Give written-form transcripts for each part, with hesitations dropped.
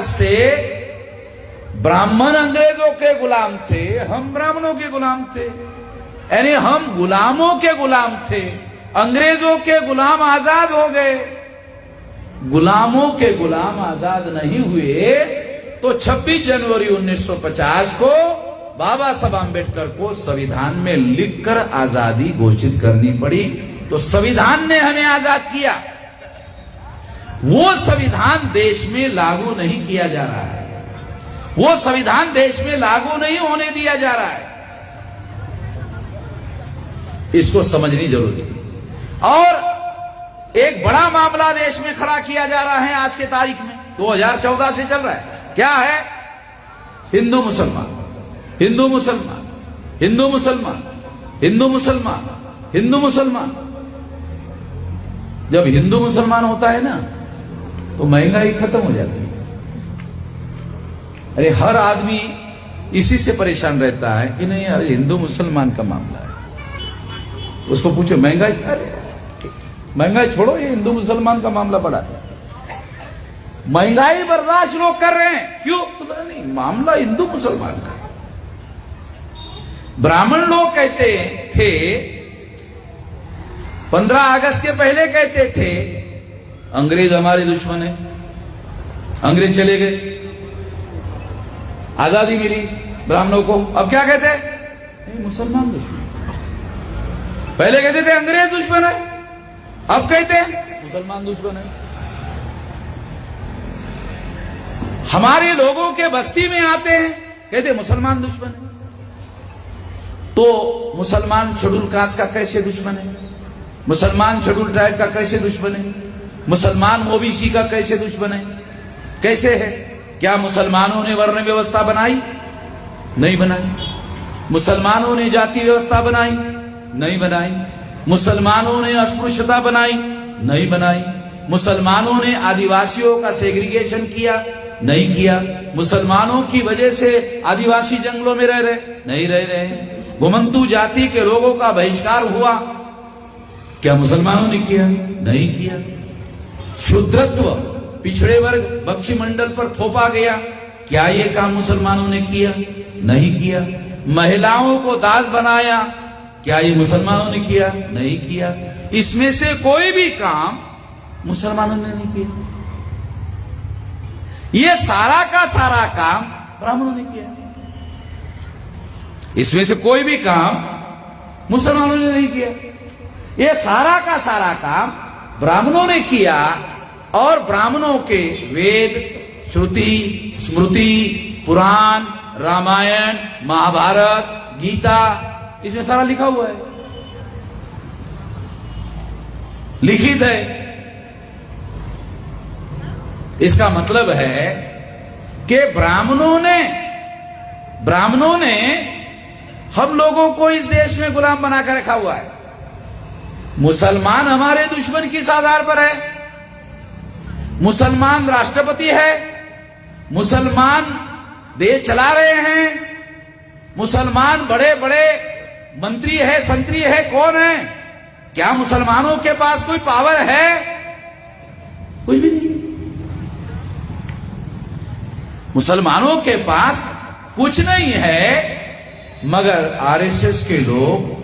से ब्राह्मण अंग्रेजों के गुलाम थे, हम ब्राह्मणों के गुलाम थे, यानी हम गुलामों के गुलाम थे। अंग्रेजों के गुलाम आजाद हो गए, गुलामों के गुलाम आजाद नहीं हुए। तो 26 जनवरी 1950 को बाबा साहब आंबेडकर को संविधान में लिखकर आजादी घोषित करनी पड़ी। तो संविधान ने हमें आजाद किया, वो संविधान देश में लागू नहीं किया जा रहा है, वो संविधान देश में लागू नहीं होने दिया जा रहा है। इसको समझनी जरूरी है। और एक बड़ा मामला देश में खड़ा किया जा रहा है आज के तारीख में, 2014 से चल रहा है। क्या है? हिंदू मुसलमान, हिंदू मुसलमान, हिंदू मुसलमान, हिंदू मुसलमान, हिंदू मुसलमान। जब हिंदू मुसलमान होता है ना तो महंगाई खत्म हो जाती है। अरे हर आदमी इसी से परेशान रहता है कि नहीं यार हिंदू मुसलमान का मामला है, उसको पूछो महंगाई, अरे महंगाई छोड़ो, ये हिंदू मुसलमान का मामला बड़ा है। महंगाई बर्दाश्त लोग कर रहे हैं, क्यों? नहीं, मामला हिंदू मुसलमान का। ब्राह्मण लोग कहते थे 15 अगस्त के पहले कहते थे अंग्रेज हमारे दुश्मन है, अंग्रेज चले गए, आजादी मिली ब्राह्मणों को। अब क्या कहते हैं? मुसलमान दुश्मन। पहले कहते थे अंग्रेज दुश्मन है, अब कहते हैं मुसलमान दुश्मन है। हमारे लोगों के बस्ती में आते हैं, कहते मुसलमान दुश्मन है। तो मुसलमान शेड्यूल कास्ट का कैसे दुश्मन है? मुसलमान शेड्यूल ट्राइब का कैसे दुश्मन है? मुसलमान ओबीसी का कैसे दुश्मन है? कैसे है? क्या मुसलमानों ने वर्ण व्यवस्था बनाई? नहीं बनाई। मुसलमानों ने जाति व्यवस्था बनाई? नहीं बनाई। मुसलमानों ने अस्पृश्यता बनाई? नहीं बनाई। मुसलमानों ने आदिवासियों का सेग्रीगेशन किया? नहीं किया। मुसलमानों की वजह से आदिवासी जंगलों में रह रहे? नहीं रह रहे। घुमंतू जाति के लोगों का बहिष्कार हुआ? क्या मुसलमानों ने किया? नहीं किया। शूद्रत्व, पिछड़े वर्ग, बख्शी मंडल पर थोपा गया, क्या ये काम मुसलमानों ने किया? नहीं किया। महिलाओं को दास बनाया, क्या ये मुसलमानों ने किया? नहीं किया। इसमें से कोई भी काम मुसलमानों ने नहीं किया। ये सारा का सारा काम ब्राह्मणों ने किया। इसमें से कोई भी काम मुसलमानों ने नहीं किया। ये सारा का सारा काम ब्राह्मणों ने किया। और ब्राह्मणों के वेद, श्रुति, स्मृति, पुराण, रामायण, महाभारत, गीता, इसमें सारा लिखा हुआ है, लिखित है। इसका मतलब है कि ब्राह्मणों ने हम लोगों को इस देश में गुलाम बनाकर रखा हुआ है। मुसलमान हमारे दुश्मन किस आधार पर है? मुसलमान राष्ट्रपति है, मुसलमान देश चला रहे हैं, मुसलमान बड़े बड़े मंत्री है, संतरी है, कौन है? क्या मुसलमानों के पास कोई पावर है? कुछ भी नहीं। मुसलमानों के पास कुछ नहीं है। मगर आरएसएस के लोग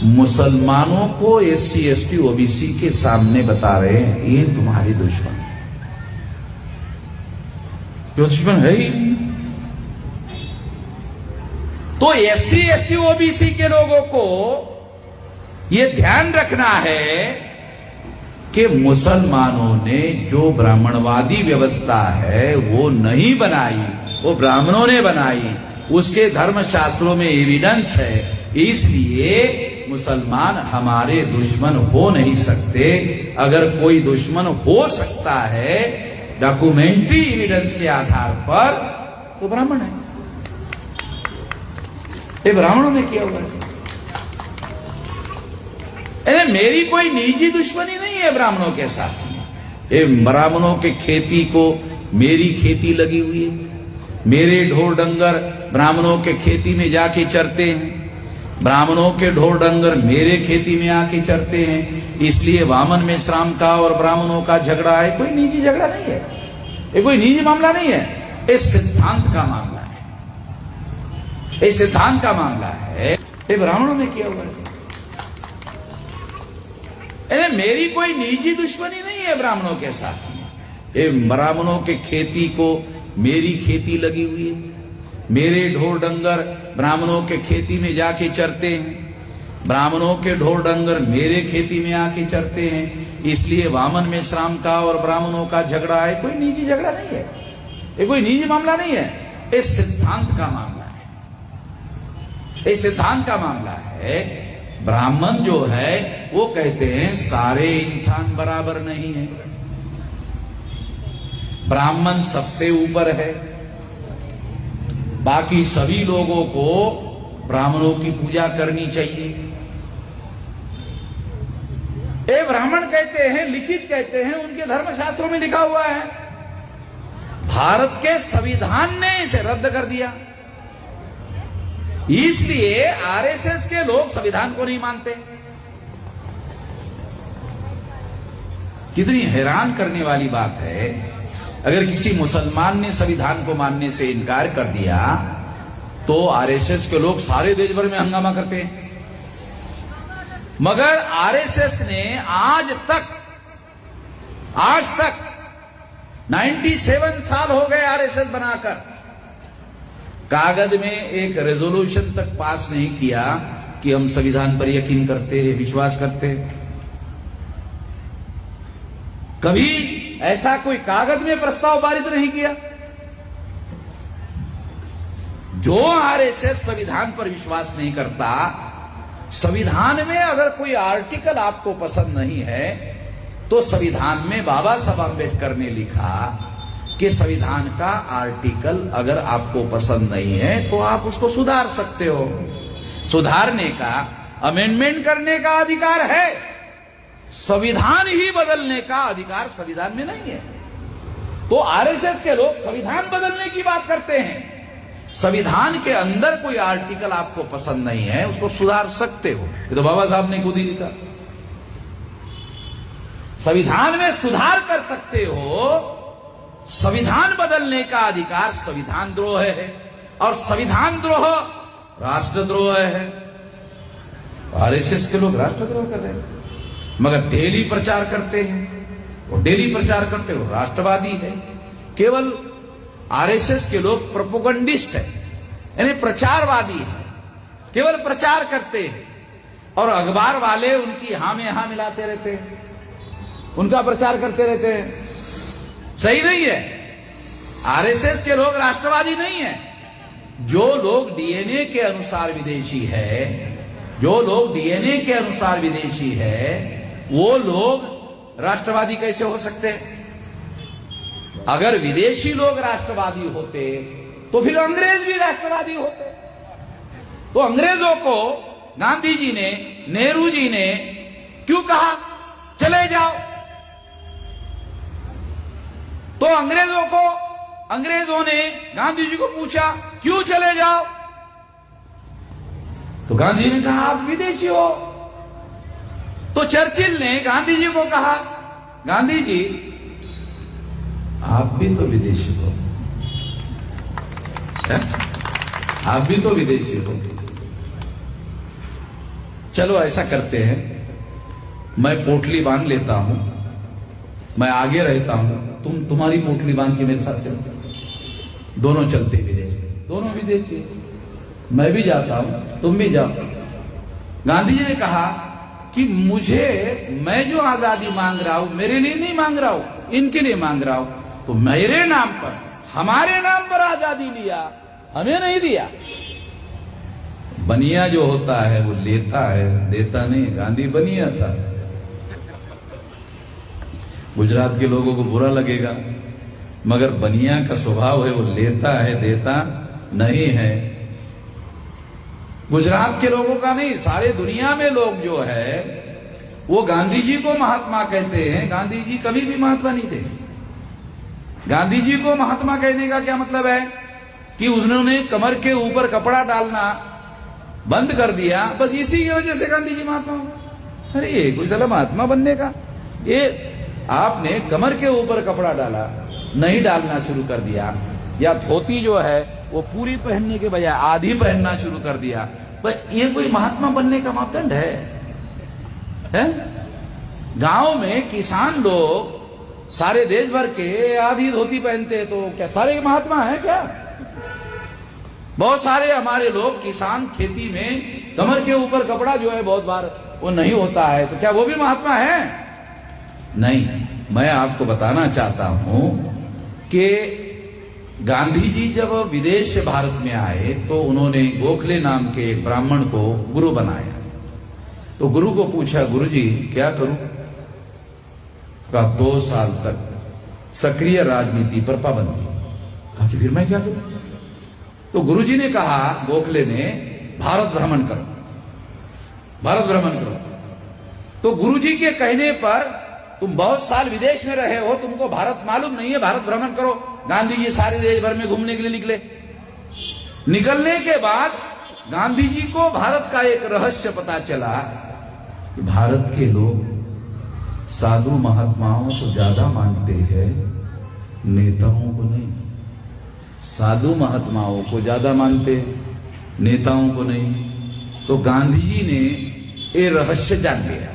मुसलमानों को एससी, एसटी, ओबीसी के सामने बता रहे हैं ये तुम्हारे दुश्मन। जो दुश्मन है ही। तो एससी, एसटी, ओबीसी के लोगों को यह ध्यान रखना है कि मुसलमानों ने जो ब्राह्मणवादी व्यवस्था है वो नहीं बनाई, वो ब्राह्मणों ने बनाई। उसके धर्मशास्त्रों में एविडेंस है। इसलिए मुसलमान हमारे दुश्मन हो नहीं सकते। अगर कोई दुश्मन हो सकता है डॉक्यूमेंट्री एविडेंस के आधार पर, तो ब्राह्मण है। ये ब्राह्मणों ने किया हुआ है। मेरी कोई निजी दुश्मनी नहीं है ब्राह्मणों के साथ। ये ब्राह्मणों के खेती को मेरी खेती लगी हुई है। मेरे ढोर डंगर ब्राह्मणों के खेती में जाके चरते हैं, ब्राह्मणों के ढोर डंगर मेरे खेती में आके चरते हैं। इसलिए वामन मेश्राम का और ब्राह्मणों का झगड़ा है, कोई निजी झगड़ा नहीं है। ये कोई निजी मामला नहीं है, ये सिद्धांत का मामला है, ये सिद्धांत का मामला है। ये ब्राह्मणों ने किया हुआ है। मेरी कोई निजी दुश्मनी नहीं है ब्राह्मणों के साथ। ये ब्राह्मणों के खेती को मेरी खेती लगी हुई है, मेरे ढोर डंगर ब्राह्मणों के खेती में जाके चरते हैं, ब्राह्मणों के ढोर डंगर मेरे खेती में आके चरते हैं, इसलिए वामन में श्राम का और ब्राह्मणों का झगड़ा है। कोई निजी झगड़ा नहीं है, ये कोई निजी मामला नहीं है, ये सिद्धांत का मामला है, ये सिद्धांत का मामला है। ब्राह्मण जो है वो कहते हैं सारे इंसान बराबर नहीं है, ब्राह्मण सबसे ऊपर है, बाकी सभी लोगों को ब्राह्मणों की पूजा करनी चाहिए। ये ब्राह्मण कहते हैं, लिखित कहते हैं, उनके धर्मशास्त्रों में लिखा हुआ है। भारत के संविधान ने इसे रद्द कर दिया, इसलिए आरएसएस के लोग संविधान को नहीं मानते। कितनी हैरान करने वाली बात है, अगर किसी मुसलमान ने संविधान को मानने से इनकार कर दिया तो आरएसएस के लोग सारे देश भर में हंगामा करते हैं। मगर आरएसएस ने आज तक 97 साल हो गए आरएसएस बनाकर, कागज में एक रेजोल्यूशन तक पास नहीं किया कि हम संविधान पर यकीन करते हैं, विश्वास करते हैं। कभी ऐसा कोई कागज में प्रस्ताव पारित नहीं किया। जो आरएसएस संविधान पर विश्वास नहीं करता, संविधान में अगर कोई आर्टिकल आपको पसंद नहीं है तो संविधान में बाबा साहब अम्बेडकर ने लिखा कि संविधान का आर्टिकल अगर आपको पसंद नहीं है तो आप उसको सुधार सकते हो। सुधारने का, अमेंडमेंट करने का अधिकार है, संविधान ही बदलने का अधिकार संविधान में नहीं है। तो आरएसएस के लोग संविधान बदलने की बात करते हैं। संविधान के अंदर कोई आर्टिकल आपको पसंद नहीं है, उसको सुधार सकते हो, ये तो बाबा साहब ने खुद ही लिखा। संविधान में सुधार कर सकते हो, संविधान बदलने का अधिकार संविधान द्रोह है, और संविधान द्रोह राष्ट्रद्रोह है। आरएसएस के लोग राष्ट्रद्रोह कर रहे हैं, मगर डेली प्रचार करते हैं, वो डेली प्रचार करते हो राष्ट्रवादी है। केवल आरएसएस के लोग प्रोपोगंडिस्ट है, यानी प्रचारवादी है, केवल प्रचार करते हैं, और अखबार वाले उनकी हां में हां मिलाते रहते हैं, उनका प्रचार करते रहते हैं। सही नहीं है। आरएसएस के लोग राष्ट्रवादी नहीं है। जो लोग डीएनए के अनुसार विदेशी है, जो लोग डीएनए के अनुसार विदेशी है, वो लोग राष्ट्रवादी कैसे हो सकते हैं? अगर विदेशी लोग राष्ट्रवादी होते तो फिर अंग्रेज भी राष्ट्रवादी होते। तो अंग्रेजों को गांधी जी ने, नेहरू जी ने क्यों कहा चले जाओ? तो अंग्रेजों ने गांधी जी को पूछा क्यों चले जाओ? तो गांधी जी ने कहा आप विदेशी हो। तो चर्चिल ने गांधी जी को कहा गांधी जी आप भी तो विदेशी हो, आप भी तो विदेशी हो। चलो ऐसा करते हैं, मैं पोटली बांध लेता हूं, मैं आगे रहता हूं, तुम्हारी पोटली बांध के मेरे साथ चलते, दोनों चलते विदेश, दोनों विदेशी, मैं भी जाता हूं तुम भी जाओ। गांधी जी ने कहा कि मैं जो आजादी मांग रहा हूं मेरे लिए नहीं मांग रहा हूं, इनके लिए मांग रहा हूं। तो मेरे नाम पर, हमारे नाम पर आजादी लिया, हमें नहीं दिया। बनिया जो होता है वो लेता है, देता नहीं। गांधी बनिया था। गुजरात के लोगों को बुरा लगेगा, मगर बनिया का स्वभाव है, वो लेता है, देता नहीं है। गुजरात के लोगों का नहीं, सारे दुनिया में लोग जो है वो गांधी जी को महात्मा कहते हैं। गांधी जी कभी भी महात्मा नहीं थे। गांधी जी को महात्मा कहने का क्या मतलब है कि उन्होंने कमर के ऊपर कपड़ा डालना बंद कर दिया, बस इसी की वजह से गांधी जी महात्मा हो। अरे ये कुछ चला महात्मा बनने का, ये आपने कमर के ऊपर कपड़ा डाला, नहीं डालना शुरू कर दिया, या धोती जो है वो पूरी पहनने के बजाय आधी पहनना शुरू कर दिया, पर ये कोई महात्मा बनने का मापदंड है? गांव में किसान लोग सारे देश भर के आधी धोती पहनते हैं, तो क्या सारे महात्मा हैं क्या? बहुत सारे हमारे लोग किसान खेती में कमर के ऊपर कपड़ा जो है बहुत बार वो नहीं होता है, तो क्या वो भी महात्मा है? नहीं। मैं आपको बताना चाहता हूं कि गांधी जी जब विदेश से भारत में आए तो उन्होंने गोखले नाम के एक ब्राह्मण को गुरु बनाया। तो गुरु को पूछा, गुरु जी क्या करूं? कहा 2 साल तक सक्रिय राजनीति पर पाबंदी। कहा कि फिर मैं क्या करूं? तो गुरुजी ने कहा, गोखले ने, भारत भ्रमण करो, भारत भ्रमण करो। तो गुरुजी के कहने पर, तुम बहुत साल विदेश में रहे हो, तुमको भारत मालूम नहीं है, भारत भ्रमण करो। गांधी जी सारे देश भर में घूमने के लिए निकले। निकलने के बाद गांधी जी को भारत का एक रहस्य पता चला कि भारत के लोग साधु महात्माओं को ज्यादा मानते हैं, नेताओं को नहीं। साधु महात्माओं को ज्यादा मानते, नेताओं को नहीं। तो गांधी जी ने ये रहस्य जान लिया,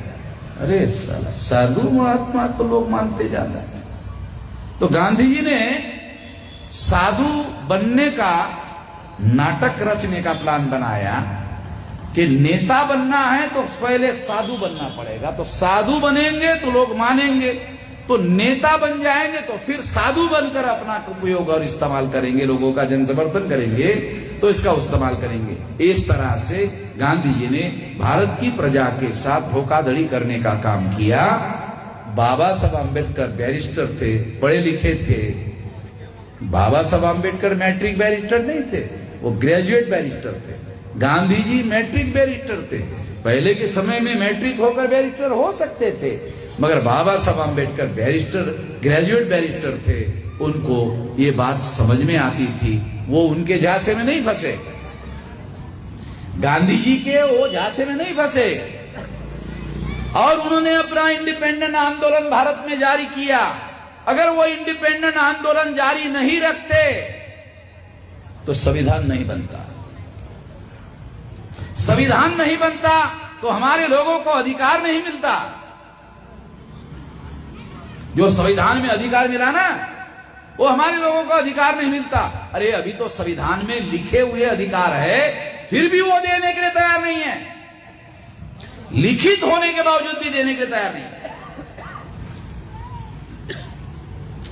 अरे साला साधु महात्मा को लोग मानते ज्यादा। तो गांधी जी ने साधु बनने का नाटक रचने का प्लान बनाया कि नेता बनना है तो पहले साधु बनना पड़ेगा, तो साधु बनेंगे तो लोग मानेंगे, तो नेता बन जाएंगे तो फिर साधु बनकर अपना उपयोग और इस्तेमाल करेंगे, लोगों का जन समर्थन करेंगे तो इसका इस्तेमाल करेंगे। इस तरह से गांधी जी ने भारत की प्रजा के साथ धोखाधड़ी करने का काम किया। बाबा साहब अम्बेडकर बैरिस्टर थे, पढ़े लिखे थे। बाबा साहब अम्बेडकर मैट्रिक बैरिस्टर नहीं थे, वो ग्रेजुएट बैरिस्टर थे। गांधी जी मैट्रिक बैरिस्टर थे। पहले के समय में मैट्रिक होकर बैरिस्टर हो सकते थे, मगर बाबा Saheb Ambedkar barrister, graduate barrister थे। उनको ये बात समझ में आती थी, वो उनके झांसे में नहीं फंसे, गांधी जी के वो झांसे में नहीं फंसे, और उन्होंने अपना इंडिपेंडेंट आंदोलन भारत में जारी किया। अगर वो इंडिपेंडेंट आंदोलन जारी नहीं रखते तो संविधान नहीं बनता। संविधान नहीं बनता तो हमारे लोगों को अधिकार नहीं मिलता। जो संविधान में अधिकार मिला ना, वो हमारे लोगों को अधिकार नहीं मिलता। अरे अभी तो संविधान में लिखे हुए अधिकार है, फिर भी वो देने के लिए तैयार नहीं है, लिखित होने के बावजूद भी देने के लिए तैयार नहीं है।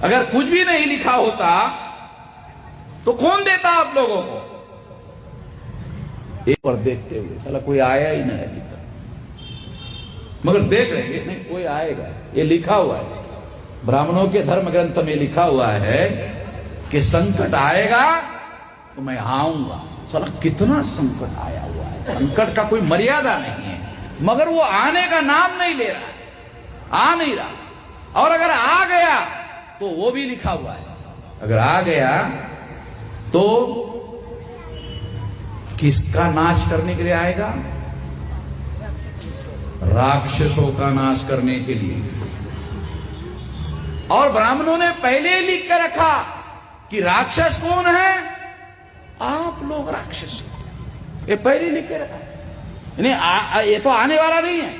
अगर कुछ भी नहीं लिखा होता तो कौन देता आप लोगों को? एक बार देखते हुए साला कोई आया ही नहीं अभी तक, मगर देख रहे हैं नहीं कोई आएगा। ये लिखा हुआ है, ब्राह्मणों के धर्म ग्रंथ में लिखा हुआ है कि संकट आएगा तो मैं आऊंगा। साला कितना संकट आया हुआ है, संकट का कोई मर्यादा नहीं है, मगर वो आने का नाम नहीं ले रहा, आ नहीं रहा। और अगर आ गया तो वो भी लिखा हुआ है, अगर आ गया तो किसका नाश करने के लिए आएगा? राक्षसों का नाश करने के लिए। और ब्राह्मणों ने पहले लिख कर रखा कि राक्षस कौन है? आप लोग राक्षस, ये पहले लिख के रखा। नहीं ये तो आने वाला नहीं है,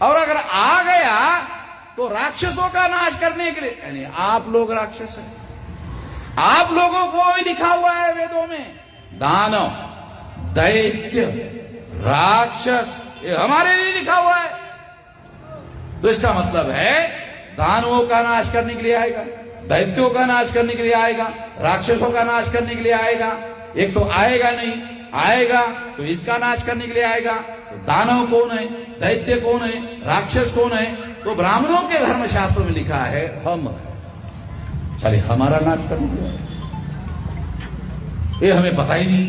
और अगर आ गया तो राक्षसों का नाश करने के लिए, यानी आप लोग राक्षस हैं। आप लोगों को ही लिखा हुआ है वेदों में, दानव, दैत्य, राक्षस, ये हमारे लिए लिखा हुआ है। तो इसका मतलब है दानवों का नाश करने के लिए आएगा, दैत्यों का नाश करने के लिए आएगा, राक्षसों का नाश करने के लिए आएगा। एक तो आएगा नहीं, आएगा तो इसका नाश करने के लिए आएगा। तो दानव कौन है, दैत्य कौन है, राक्षस कौन है? तो ब्राह्मणों के धर्मशास्त्र में लिखा है हम, चले हमारा नाश करने के लिए, ये हमें पता ही नहीं।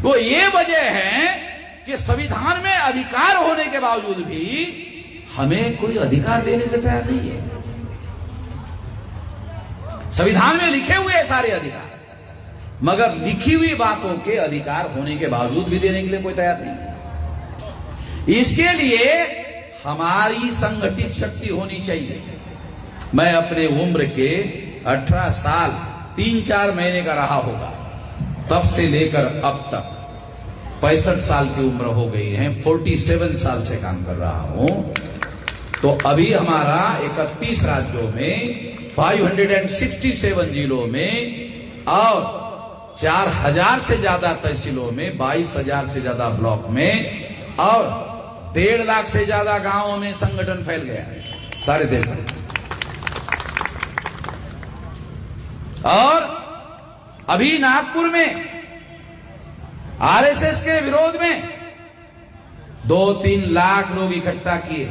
तो ये वजह है कि संविधान में अधिकार होने के बावजूद भी हमें कोई अधिकार देने के तैयार नहीं है। संविधान में लिखे हुए सारे अधिकार, मगर लिखी हुई बातों के अधिकार होने के बावजूद भी देने के लिए कोई तैयार नहीं है। इसके लिए हमारी संगठित शक्ति होनी चाहिए, मैं अपने उम्र के 18 साल 3-4 महीने का रहा होगा, तब से लेकर अब तक 65 साल की उम्र हो गई है, 47 साल से काम कर रहा हूं। तो अभी हमारा 31 राज्यों में 567 जिलों में और 4000 से ज्यादा तहसीलों में, 22,000 से ज्यादा ब्लॉक में और 1.5 लाख से ज्यादा गांवों में संगठन फैल गया है सारे देश में। और अभी नागपुर में आरएसएस के विरोध में 2-3 लाख लोग इकट्ठा किए,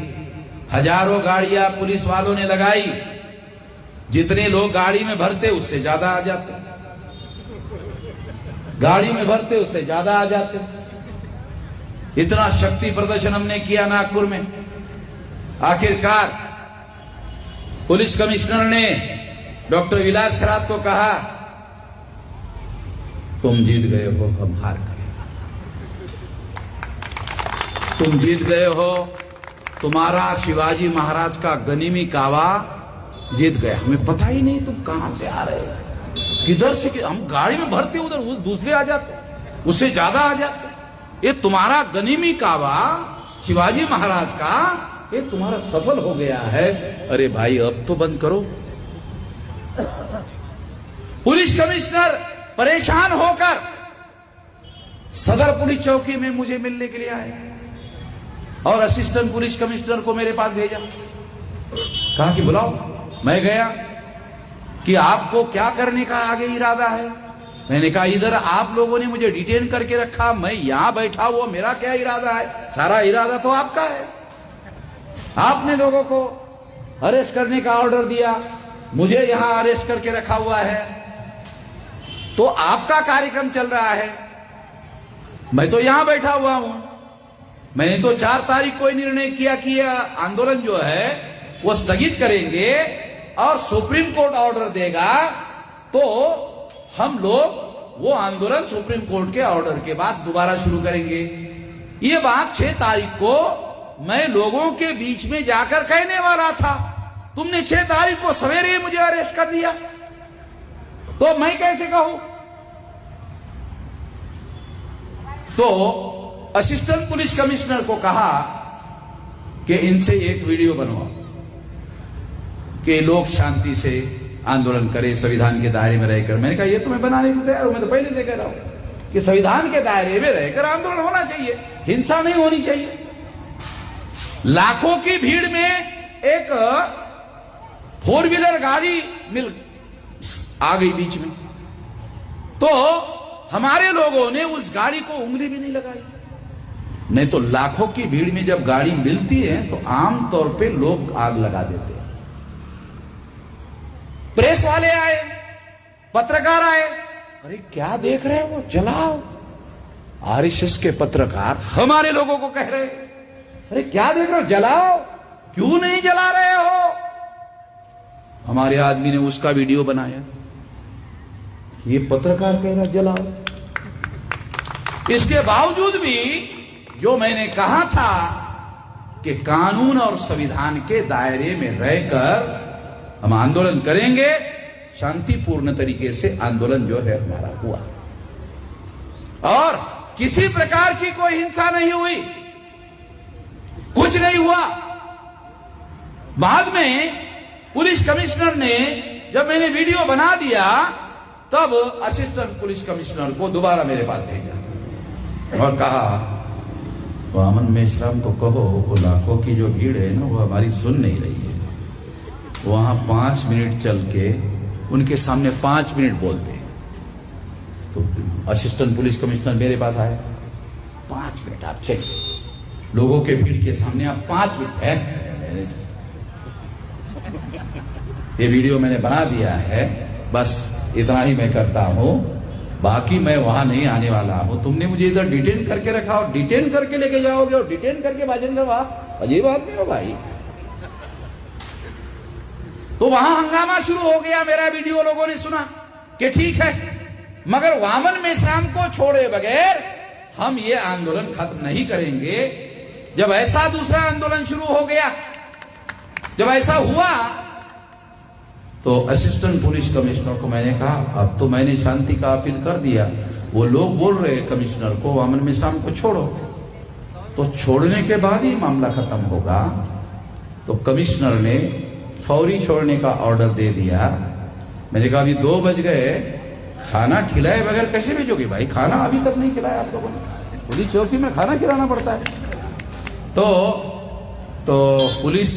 हजारों गाड़ियां पुलिस वालों ने लगाई, जितने लोग गाड़ी में भरते उससे ज्यादा आ जाते, गाड़ी में भरते उससे ज्यादा आ जाते। इतना शक्ति प्रदर्शन हमने किया नागपुर में। आखिरकार पुलिस कमिश्नर ने डॉक्टर विलास खरात को कहा, तुम जीत गए हो, हम हार गए। तुम जीत गए हो, तुम्हारा शिवाजी महाराज का गनीमी कावा जीत गया। हमें पता ही नहीं तुम कहां से आ रहे हो, किधर से, हम गाड़ी में भरते उधर दूसरे आ जाते, उससे ज्यादा आ जाते। ये तुम्हारा गनीमी कावा शिवाजी महाराज का, ये तुम्हारा सफल हो गया है। अरे भाई अब तो बंद करो। पुलिस कमिश्नर परेशान होकर सदर पुलिस चौकी में मुझे मिलने के लिए आए और असिस्टेंट पुलिस कमिश्नर को मेरे पास भेजा, कहा कि बुलाओ। मैं गया कि आपको क्या करने का आगे इरादा है। मैंने कहा इधर आप लोगों ने मुझे डिटेन करके रखा, मैं यहां बैठा हुआ, मेरा क्या इरादा है? सारा इरादा तो आपका है। आपने लोगों को अरेस्ट करने का ऑर्डर दिया, मुझे यहां अरेस्ट करके रखा हुआ है, तो आपका कार्यक्रम चल रहा है, मैं तो यहां बैठा हुआ हूं। मैंने तो 4 तारीख को निर्णय किया कि यह आंदोलन जो है वो स्थगित करेंगे और सुप्रीम कोर्ट ऑर्डर देगा तो हम लोग वो आंदोलन सुप्रीम कोर्ट के ऑर्डर के बाद दोबारा शुरू करेंगे। ये बात 6 तारीख को मैं लोगों के बीच में जाकर कहने वाला था। तुमने 6 तारीख को सवेरे मुझे अरेस्ट कर दिया, तो मैं कैसे कहूं? तो असिस्टेंट पुलिस कमिश्नर को कहा कि इनसे एक वीडियो बनवाओ कि लोग शांति से आंदोलन करें संविधान के दायरे में रहकर। मैंने कहा ये तो मैं बनाने को तैयार हूं, मैं तो पहले से कह रहा हूं कि संविधान के दायरे में रहकर आंदोलन होना चाहिए, हिंसा नहीं होनी चाहिए। लाखों की भीड़ में एक 4 व्हीलर गाड़ी मिल आ गई बीच में, तो हमारे लोगों ने उस गाड़ी को उंगली भी नहीं लगाई। नहीं तो लाखों की भीड़ में जब गाड़ी मिलती है तो आमतौर पे लोग आग लगा देते हैं। प्रेस वाले आए, पत्रकार आए, अरे क्या देख रहे हो, जलाओ। आरएसएस के पत्रकार हमारे लोगों को कह रहे, अरे क्या देख रहे हो, जलाओ, क्यों नहीं जला रहे हो? हमारे आदमी ने उसका वीडियो बनाया, ये पत्रकार कह रहा जलाओ। इसके बावजूद भी जो मैंने कहा था कि कानून और संविधान के दायरे में रहकर हम आंदोलन करेंगे, शांतिपूर्ण तरीके से आंदोलन जो है हमारा हुआ और किसी प्रकार की कोई हिंसा नहीं हुई, कुछ नहीं हुआ। बाद में पुलिस कमिश्नर ने जब मैंने वीडियो बना दिया तब असिस्टेंट पुलिस कमिश्नर को दोबारा मेरे पास भेजा और कहा वामन मेश्राम को कहो वो लाखों की जो भीड़ है ना वो हमारी सुन नहीं रही है, वहां 5 मिनट चल के उनके सामने 5 मिनट बोलते। तो असिस्टेंट पुलिस कमिश्नर मेरे पास आए, 5 मिनट आप चलिए, लोगों के भीड़ के सामने आप 5 मिनट है। ये वीडियो मैंने बना दिया है, बस इतना ही मैं करता हूं, बाकी मैं वहां नहीं आने वाला हूं। तुमने मुझे इधर डिटेन करके रखा और डिटेन करके लेके जाओगे और डिटेन करके भाजेंगे, वाह अजीब आदमी हो भाई। तो वहां हंगामा शुरू हो गया, मेरा वीडियो लोगों ने सुना कि ठीक है, मगर वामन मेश्राम को छोड़े बगैर हम ये आंदोलन खत्म नहीं करेंगे। जब ऐसा दूसरा आंदोलन शुरू हो गया, जब ऐसा हुआ तो असिस्टेंट पुलिस कमिश्नर को मैंने कहा अब तो मैंने शांति का अपील कर दिया, वो लोग बोल रहे कमिश्नर को वामन मिश्राम को छोड़ो, तो छोड़ने के बाद ही मामला खत्म होगा। तो कमिश्नर ने फौरी छोड़ने का ऑर्डर दे दिया। मैंने कहा अभी 2 बज गए, खाना खिलाए बगैर कैसे भेजोगे भाई, खाना अभी तक नहीं खिलाया आप लोगों ने, पुलिस चौकी में खाना खिलाना पड़ता है। तो पुलिस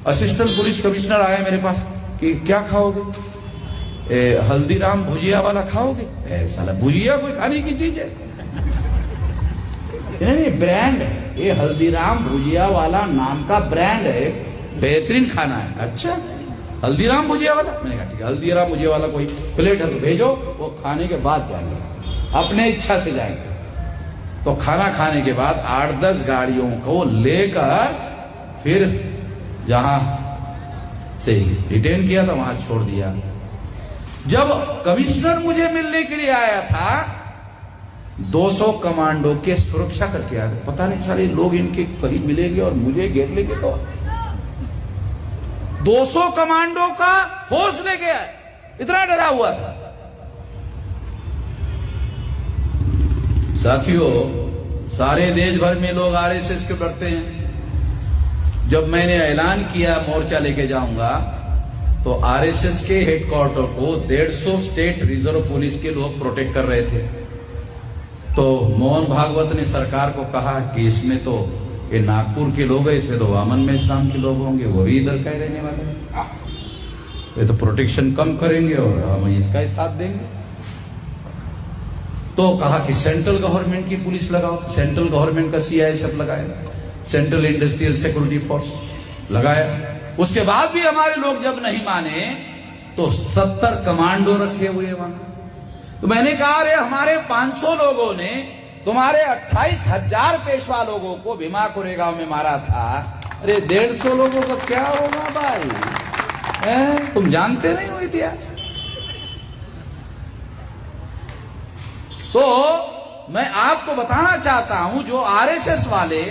असिस्टेंट पुलिस कमिश्नर आया मेरे पास कि क्या खाओगे, हल्दीराम भुजिया वाला खाओगे? साला भुजिया कोई खाने की चीज है? नहीं, ब्रांड है ये, हल्दीराम भुजिया वाला नाम का ब्रांड है, बेहतरीन खाना है। अच्छा हल्दीराम भुजिया वाला? मैंने कहा ठीक है, हल्दीराम भुजिया वाला कोई प्लेट है तो भेजो, वो खाने के बाद जाएंगे, अपने इच्छा से जाएंगे। तो खाना खाने के बाद 8-10 गाड़ियों को लेकर फिर जहां से डिटेन किया था वहां छोड़ दिया। जब कमिश्नर मुझे मिलने के लिए आया था 200 कमांडो के सुरक्षा करके आया, पता नहीं सारे लोग इनके करीब मिलेंगे और मुझे घेर लेंगे। तो 200 कमांडो का फोर्स लेके आए, इतना डरा हुआ था। साथियों, सारे देश भर में लोग आरएसएस के डरते हैं। जब मैंने ऐलान किया मोर्चा लेके जाऊंगा तो आरएसएस के हेडक्वार्टर को 150 स्टेट रिजर्व पुलिस के लोग प्रोटेक्ट कर रहे थे। तो मोहन भागवत ने सरकार को कहा कि इसमें तो ये नागपुर के लोग हैं, इसमें तो वामन मिश्राम के लोग होंगे, वो भी इधर का ही रहने वाले हैं, ये तो प्रोटेक्शन कम करेंगे और हम इसका ही साथ देंगे। तो कहा कि सेंट्रल गवर्नमेंट की पुलिस लगाओ, सेंट्रल गवर्नमेंट का सीआईएसएफ लगाया, सेंट्रल इंडस्ट्रियल सिक्योरिटी फोर्स लगाया। उसके बाद भी हमारे लोग जब नहीं माने तो 70 कमांडो रखे हुए वहां। तो मैंने कहा अरे हमारे 500 लोगों ने तुम्हारे 28,000 पेशवा लोगों को भीमा कोरेगांव में मारा था, अरे 150 लोगों का क्या होगा भाई, तुम जानते नहीं हो इतिहास। तो मैं आपको बताना चाहता हूं जो आरएसएस वाले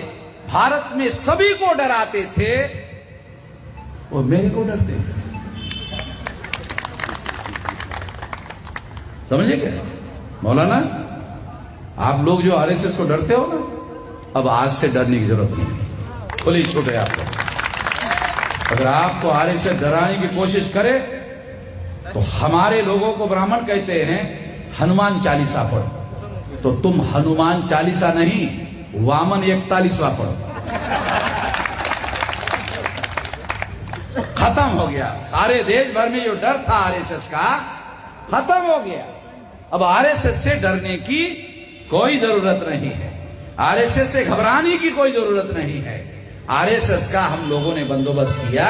भारत में सभी को डराते थे वो मेरे को डरते थे, समझे क्या मौलाना? आप लोग जो आरएसएस को डरते हो ना, अब आज से डरने की जरूरत नहीं, खुली छूट है आपको। अगर आपको आरएसएस डराने की कोशिश करे तो हमारे लोगों को ब्राह्मण कहते हैं हनुमान चालीसा पढ़ो, तो तुम हनुमान चालीसा नहीं वामन 41वां पढ़ो। खत्म हो गया, सारे देश भर में जो डर था आरएसएस का खत्म हो गया। अब आरएसएस से डरने की कोई जरूरत नहीं है, आरएसएस से घबराने की कोई जरूरत नहीं है। आरएसएस का हम लोगों ने बंदोबस्त किया,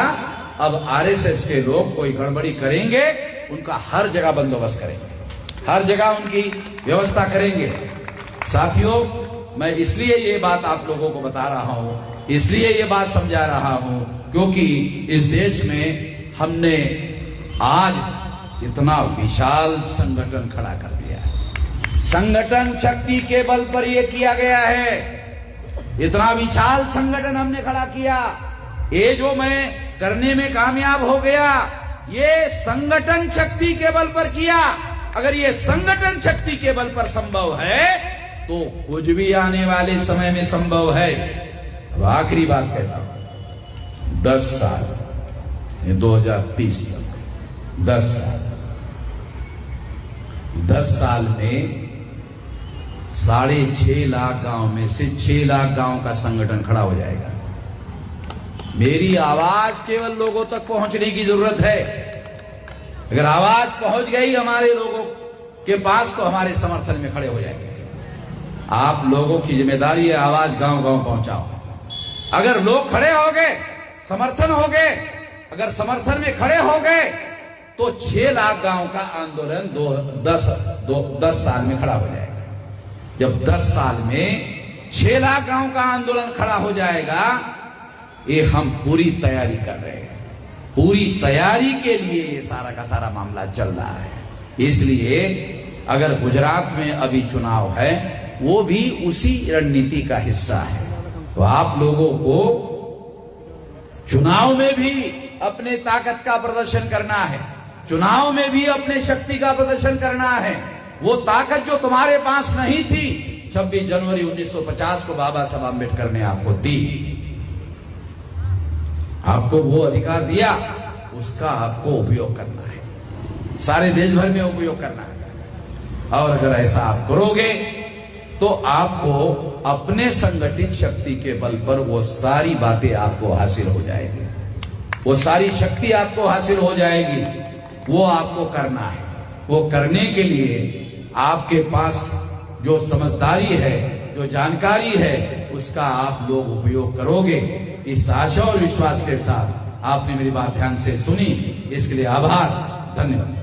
अब आरएसएस के लोग कोई गड़बड़ी करेंगे उनका हर जगह बंदोबस्त करेंगे, हर जगह उनकी व्यवस्था करेंगे। साथियों, मैं इसलिए ये बात आप लोगों को बता रहा हूं, इसलिए ये बात समझा रहा हूं क्योंकि इस देश में हमने आज इतना विशाल संगठन खड़ा कर दिया है। संगठन शक्ति के बल पर यह किया गया है, इतना विशाल संगठन हमने खड़ा किया। ये जो मैं करने में कामयाब हो गया, ये संगठन शक्ति के बल पर किया। अगर ये संगठन शक्ति के बल पर संभव है तो कुछ भी आने वाले समय में संभव है। अब आखिरी बात कहता हूं, 10 साल, 2030 तक 10 साल, 10 साल में 6.5 लाख गांव में से 6 लाख गांव का संगठन खड़ा हो जाएगा। मेरी आवाज केवल लोगों तक पहुंचने की जरूरत है। अगर आवाज पहुंच गई हमारे लोगों के पास तो हमारे समर्थन में खड़े हो जाएंगे। आप लोगों की जिम्मेदारी है आवाज गांव गांव पहुंचाओ। अगर लोग खड़े हो गए, समर्थन हो गए, अगर समर्थन में खड़े हो गए तो 6 लाख गांव का आंदोलन 10 साल में खड़ा हो जाएगा। जब 10 साल में 6 लाख गांव का आंदोलन खड़ा हो जाएगा, ये हम पूरी तैयारी कर रहे हैं। पूरी तैयारी के लिए ये सारा का सारा मामला चल रहा है। इसलिए अगर गुजरात में अभी चुनाव है, वो भी उसी रणनीति का हिस्सा है। तो आप लोगों को चुनाव में भी अपने ताकत का प्रदर्शन करना है, चुनाव में भी अपने शक्ति का प्रदर्शन करना है। वो ताकत जो तुम्हारे पास नहीं थी 26 जनवरी 1950 को बाबा साहब आम्बेडकर ने आपको दी, आपको वो अधिकार दिया, उसका आपको उपयोग करना है, सारे देश भर में उपयोग करना है। और अगर ऐसा आप करोगे तो आपको अपने संगठित शक्ति के बल पर वो सारी बातें आपको हासिल हो जाएगी, वो सारी शक्ति आपको हासिल हो जाएगी। वो आपको करना है। वो करने के लिए आपके पास जो समझदारी है, जो जानकारी है, उसका आप लोग उपयोग करोगे। इस आशा और विश्वास के साथ आपने मेरी बात ध्यान से सुनी, इसके लिए आभार, धन्यवाद।